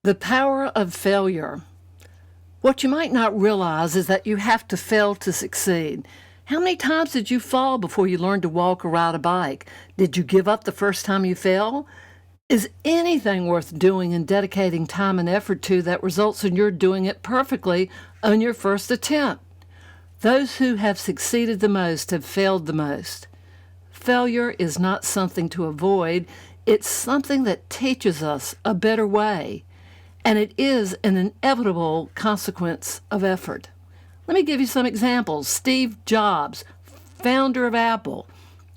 The power of failure. What you might not realize is that you have to fail to succeed. How many times did you fall before you learned to walk or ride a bike? Did you give up the first time you fell? Is anything worth doing and dedicating time and effort to that results in your doing it perfectly on your first attempt? Those who have succeeded the most have failed the most. Failure is not something to avoid. It's something that teaches us a better way. And it is an inevitable consequence of effort. Let me give you some examples. Steve Jobs, founder of Apple,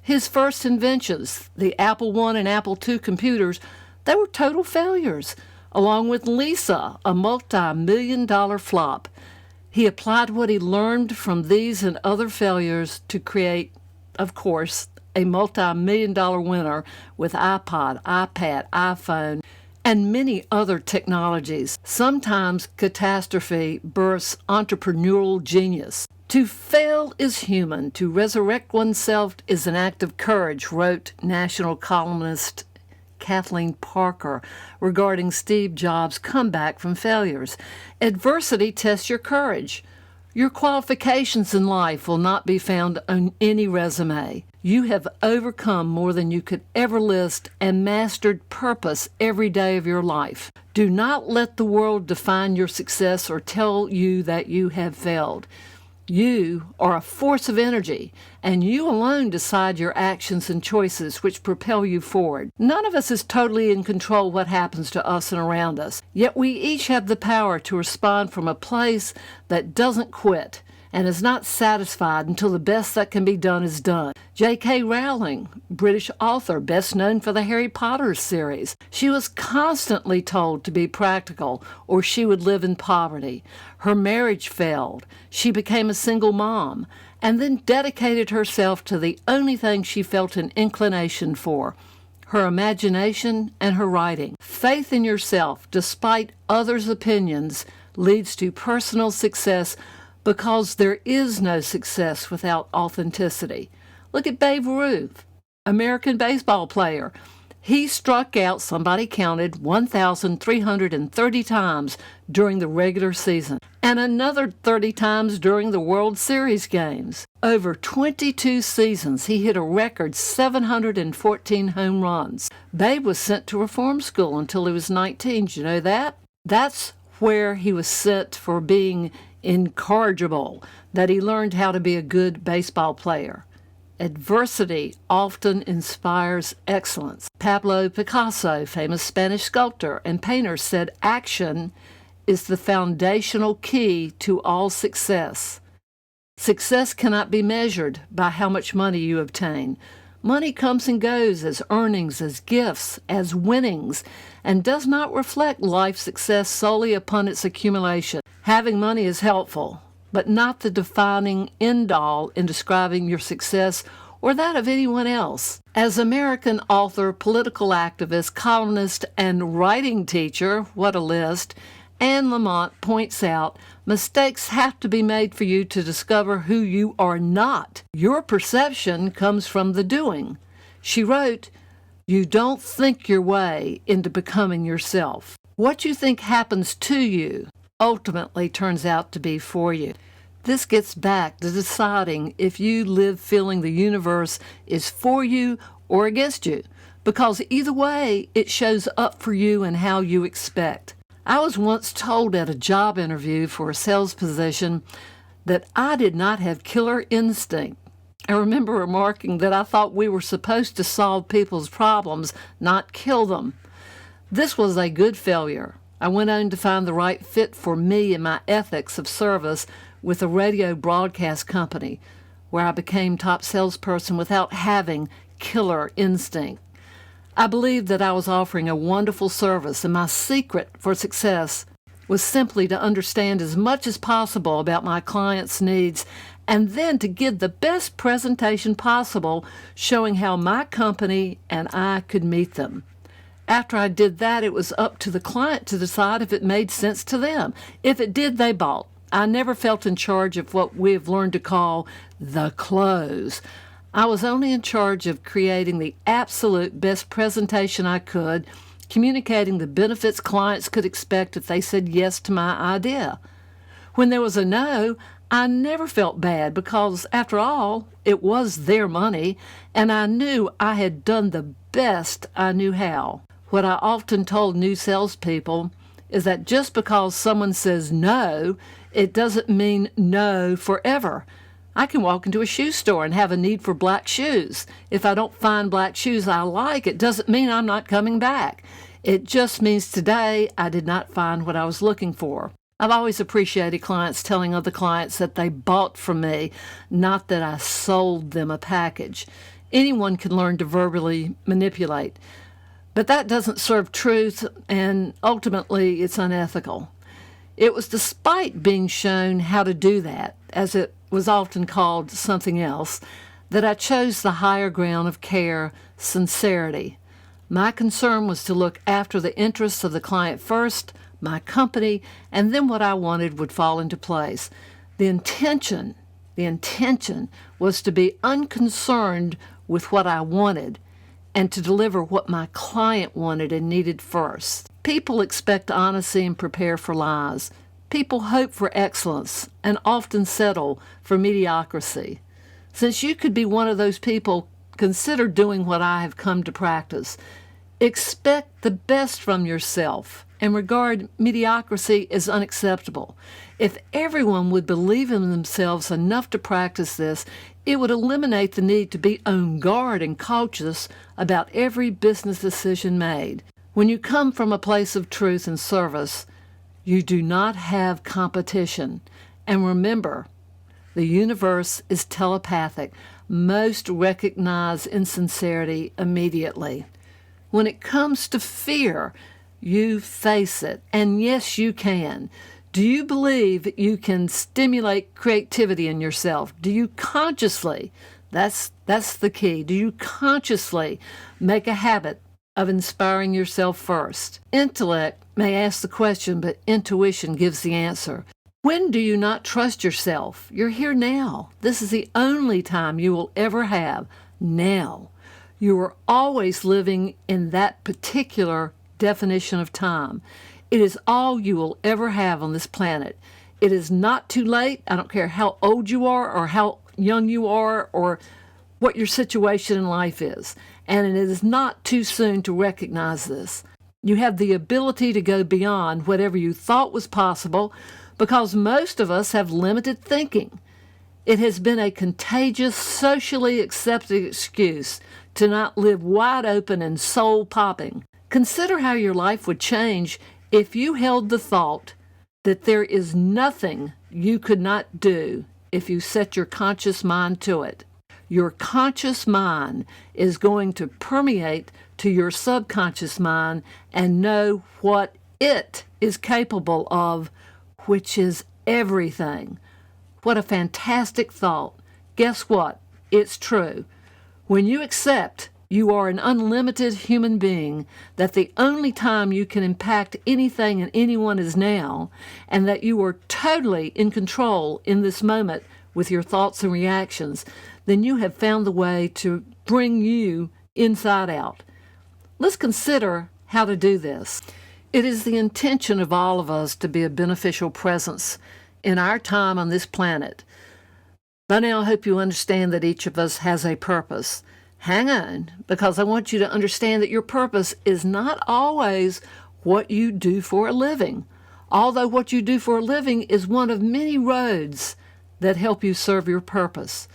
his first inventions, the Apple I and Apple II computers, they were total failures, along with Lisa, a multi-million-dollar flop. He applied what he learned from these and other failures to create, of course, a multi-million-dollar winner with iPod, iPad, iPhone, and many other technologies. Sometimes catastrophe births entrepreneurial genius. To fail is human. To resurrect oneself is an act of courage, wrote national columnist Kathleen Parker regarding Steve Jobs' comeback from failures. Adversity tests your courage. Your qualifications in life will not be found on any resume. You have overcome more than you could ever list and mastered purpose every day of your life. Do not let the world define your success or tell you that you have failed. You are a force of energy, and you alone decide your actions and choices which propel you forward. None of us is totally in control of what happens to us and around us, yet we each have the power to respond from a place that doesn't quit and is not satisfied until the best that can be done is done. J.K. Rowling, British author, best known for the Harry Potter series. She was constantly told to be practical or she would live in poverty. Her marriage failed. She became a single mom and then dedicated herself to the only thing she felt an inclination for, her imagination and her writing. Faith in yourself, despite others' opinions, leads to personal success because there is no success without authenticity. Look at Babe Ruth, American baseball player. He struck out, somebody counted, 1,330 times during the regular season and another 30 times during the World Series games. Over 22 seasons, he hit a record 714 home runs. Babe was sent to reform school until he was 19. Did you know that? That's where he was sent for being incorrigible, that he learned how to be a good baseball player. Adversity often inspires excellence. Pablo Picasso, famous Spanish sculptor and painter, said action is the foundational key to all success. Success cannot be measured by how much money you obtain. Money comes and goes as earnings, as gifts, as winnings, and does not reflect life success solely upon its accumulation. Having money is helpful, but not the defining end-all in describing your success or that of anyone else. As American author, political activist, columnist, and writing teacher, what a list, Anne Lamott points out, mistakes have to be made for you to discover who you are not. Your perception comes from the doing. She wrote, "You don't think your way into becoming yourself. What you think happens to you ultimately turns out to be for you." This gets back to deciding if you live feeling the universe is for you or against you, because either way, it shows up for you and how you expect. I was once told at a job interview for a sales position that I did not have killer instinct. I remember remarking that I thought we were supposed to solve people's problems, not kill them. This was a good failure. I went on to find the right fit for me and my ethics of service with a radio broadcast company, where I became top salesperson without having killer instinct. I believed that I was offering a wonderful service, and my secret for success was simply to understand as much as possible about my clients' needs and then to give the best presentation possible, showing how my company and I could meet them. After I did that, it was up to the client to decide if it made sense to them. If it did, they bought. I never felt in charge of what we have learned to call the close. I was only in charge of creating the absolute best presentation I could, communicating the benefits clients could expect if they said yes to my idea. When there was a no, I never felt bad because, after all, it was their money, and I knew I had done the best I knew how. What I often told new salespeople is that just because someone says no, it doesn't mean no forever. I can walk into a shoe store and have a need for black shoes. If I don't find black shoes I like, it doesn't mean I'm not coming back. It just means today I did not find what I was looking for. I've always appreciated clients telling other clients that they bought from me, not that I sold them a package. Anyone can learn to verbally manipulate, but that doesn't serve truth, and ultimately it's unethical. It was despite being shown how to do that, as it was often called something else, that I chose the higher ground of care, sincerity. My concern was to look after the interests of the client first, my company, and then what I wanted would fall into place. The intention was to be unconcerned with what I wanted and to deliver what my client wanted and needed first. People expect honesty and prepare for lies. People hope for excellence and often settle for mediocrity. Since you could be one of those people, consider doing what I have come to practice. Expect the best from yourself and regard mediocrity as unacceptable. If everyone would believe in themselves enough to practice this, it would eliminate the need to be on guard and cautious about every business decision made. When you come from a place of truth and service, you do not have competition. And remember, the universe is telepathic. Most recognize insincerity immediately. When it comes to fear, you face it. And yes, you can. Do you believe you can stimulate creativity in yourself? Do you consciously, that's the key, do you consciously make a habit of inspiring yourself first? Intellect may ask the question, but intuition gives the answer. When do you not trust yourself? You're here now. This is the only time you will ever have. Now. You are always living in that particular definition of time. It is all you will ever have on this planet. It is not too late. I don't care how old you are or how young you are or what your situation in life is. And it is not too soon to recognize this. You have the ability to go beyond whatever you thought was possible because most of us have limited thinking. It has been a contagious, socially accepted excuse to not live wide open and soul-popping. Consider how your life would change if you held the thought that there is nothing you could not do if you set your conscious mind to it. Your conscious mind is going to permeate to your subconscious mind and know what it is capable of, which is everything. What a fantastic thought. Guess what? It's true. When you accept you are an unlimited human being, that the only time you can impact anything and anyone is now, and that you are totally in control in this moment with your thoughts and reactions, then you have found the way to bring you inside out. Let's consider how to do this. It is the intention of all of us to be a beneficial presence in our time on this planet. By now, I hope you understand that each of us has a purpose. Hang on, because I want you to understand that your purpose is not always what you do for a living, although what you do for a living is one of many roads that help you serve your purpose.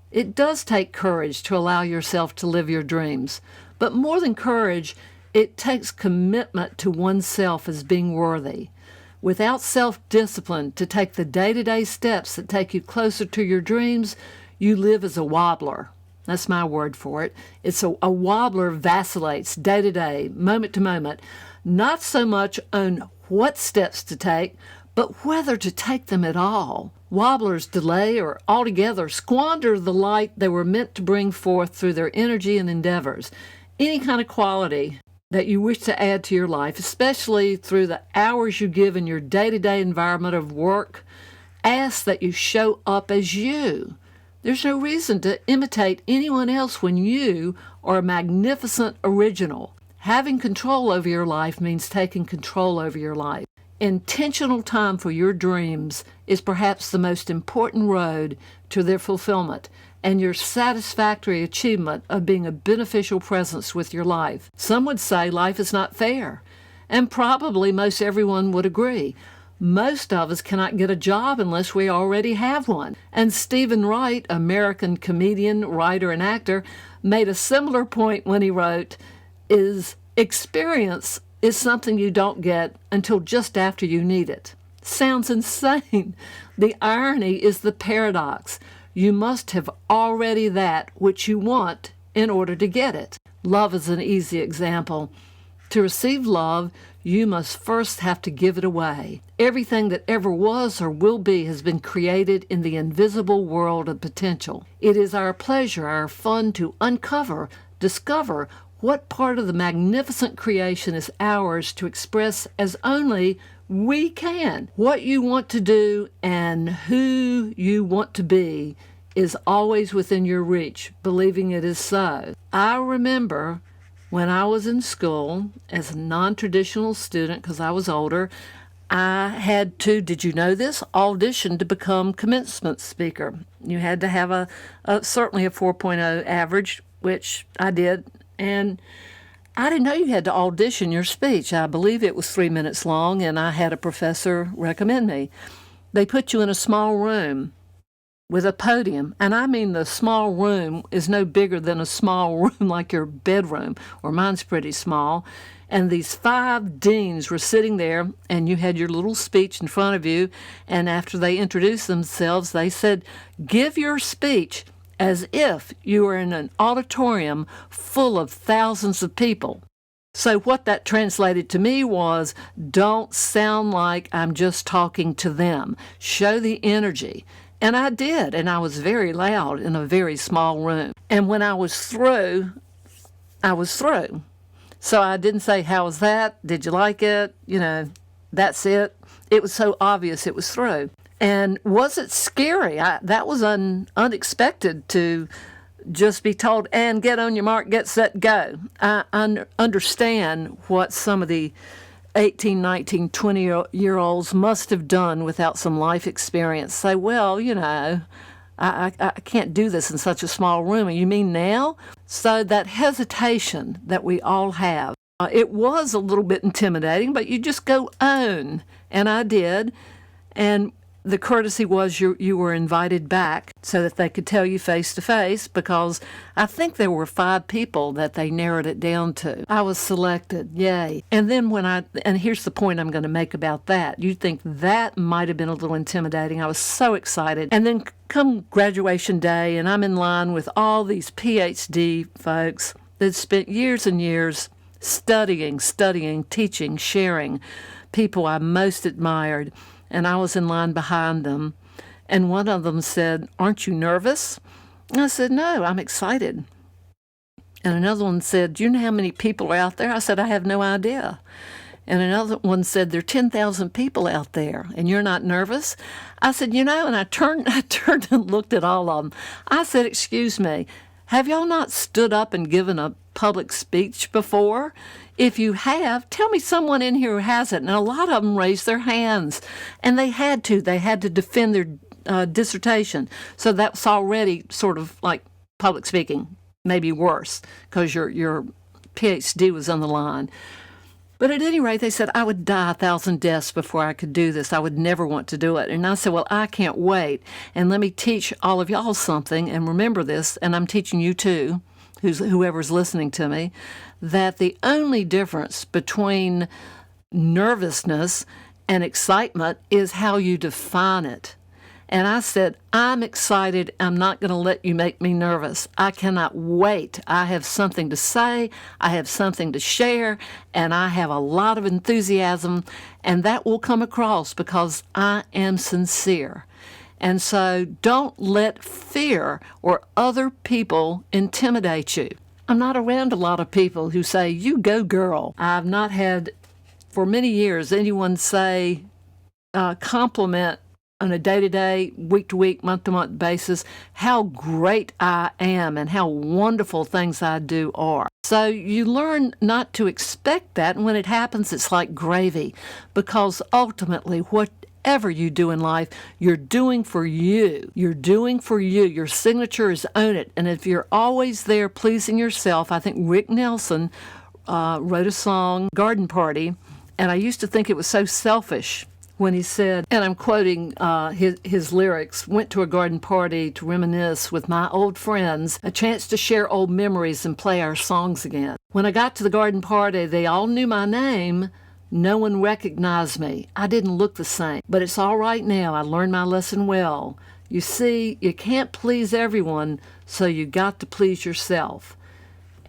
It does take courage to allow yourself to live your dreams, but more than courage, it takes commitment to oneself as being worthy. Without self-discipline to take the day-to-day steps that take you closer to your dreams, you live as a wobbler. That's my word for it. It's a wobbler vacillates day to day, moment to moment, not so much on what steps to take, but whether to take them at all. Wobblers delay or altogether squander the light they were meant to bring forth through their energy and endeavors. Any kind of quality that you wish to add to your life, especially through the hours you give in your day-to-day environment of work, ask that you show up as you. There's no reason to imitate anyone else when you are a magnificent original. Having control over your life means taking control over your life. Intentional time for your dreams is perhaps the most important road to their fulfillment and your satisfactory achievement of being a beneficial presence with your life. Some would say life is not fair, and probably most everyone would agree. Most of us cannot get a job unless we already have one. And Stephen Wright, American comedian, writer, and actor, made a similar point when he wrote, experience is something you don't get until just after you need it. Sounds insane. The irony is the paradox. You must have already that which you want in order to get it. Love is an easy example. To receive love, you must first have to give it away. Everything that ever was or will be has been created in the invisible world of potential. It is our pleasure, our fun to discover what part of the magnificent creation is ours to express as only we can. What you want to do and who you want to be is always within your reach, believing it is so. I remember when I was in school as a non-traditional student, because I was older, I had to, did you know this, audition to become commencement speaker. You had to have certainly a 4.0 average, which I did, and I didn't know you had to audition your speech. I believe it was 3 minutes long, and I had a professor recommend me. They put you in a small room with a podium, and I mean the small room is no bigger than a small room like your bedroom, or mine's pretty small, and these 5 deans were sitting there, and you had your little speech in front of you, and after they introduced themselves, they said, give your speech as if you were in an auditorium full of thousands of people. So what that translated to me was, don't sound like I'm just talking to them. Show the energy. And I did, and I was very loud in a very small room. And when I was through, I was through. So I didn't say, how was that? Did you like it? That's it. It was so obvious it was through. And was it scary? That was unexpected to just be told, and get on your mark, get set, go. I understand what some of the 18, 19, 20-year-olds must have done without some life experience. Say, well, I can't do this in such a small room. And you mean now? So that hesitation that we all have, it was a little bit intimidating, but you just go on. And I did. And the courtesy was you were invited back so that they could tell you face to face, because I think there were 5 people that they narrowed it down to. I was selected, yay. And then and here's the point I'm going to make about that. You'd think that might have been a little intimidating. I was so excited. And then come graduation day, and I'm in line with all these PhD folks that spent years and years studying, teaching, sharing, people I most admired. And I was in line behind them, and one of them said, aren't you nervous? And I said, no, I'm excited. And another one said, do you know how many people are out there? I said, I have no idea. And another one said, there are 10,000 people out there, and you're not nervous? I said, and I turned and looked at all of them. I said, excuse me, have y'all not stood up and given a public speech before? If you have, tell me someone in here who hasn't. And a lot of them raised their hands, and they had to defend their dissertation. So that's already sort of like public speaking, maybe worse, because your PhD was on the line. But at any rate, they said, I would die 1,000 deaths before I could do this. I would never want to do it. And I said, well, I can't wait. And let me teach all of y'all something, and remember this, and I'm teaching you too, whoever's listening to me, that the only difference between nervousness and excitement is how you define it. And I said, I'm excited. I'm not going to let you make me nervous. I cannot wait. I have something to say. I have something to share. And I have a lot of enthusiasm. And that will come across because I am sincere. And so don't let fear or other people intimidate you. I'm not around a lot of people who say, you go girl. I've not had for many years anyone say, compliment on a day-to-day, week-to-week, month-to-month basis, how great I am and how wonderful things I do are. So you learn not to expect that, and when it happens, it's like gravy, because ultimately, whatever you do in life, you're doing for you. You're doing for you. Your signature is own it. And if you're always there pleasing yourself, I think Rick Nelson wrote a song, Garden Party, and I used to think it was so selfish when he said, and I'm quoting his lyrics, went to a garden party to reminisce with my old friends, a chance to share old memories and play our songs again. When I got to the garden party, they all knew my name. No one recognized me. I didn't look the same. But it's all right now. I learned my lesson well. You see, you can't please everyone, so you got to please yourself.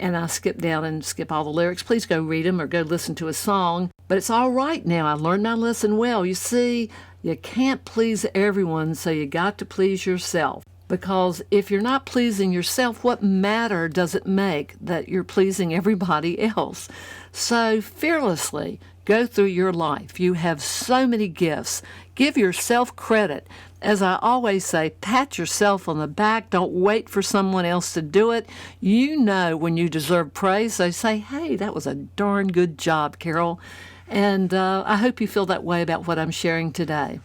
And I skip down and skip all the lyrics. Please go read them or go listen to a song. But it's all right now. I learned my lesson well. You see, you can't please everyone, so you got to please yourself. Because if you're not pleasing yourself, what matter does it make that you're pleasing everybody else? So fearlessly go through your life. You have so many gifts. Give yourself credit. As I always say, pat yourself on the back. Don't wait for someone else to do it. You know when you deserve praise. So say, hey, that was a darn good job, Carol. And I hope you feel that way about what I'm sharing today.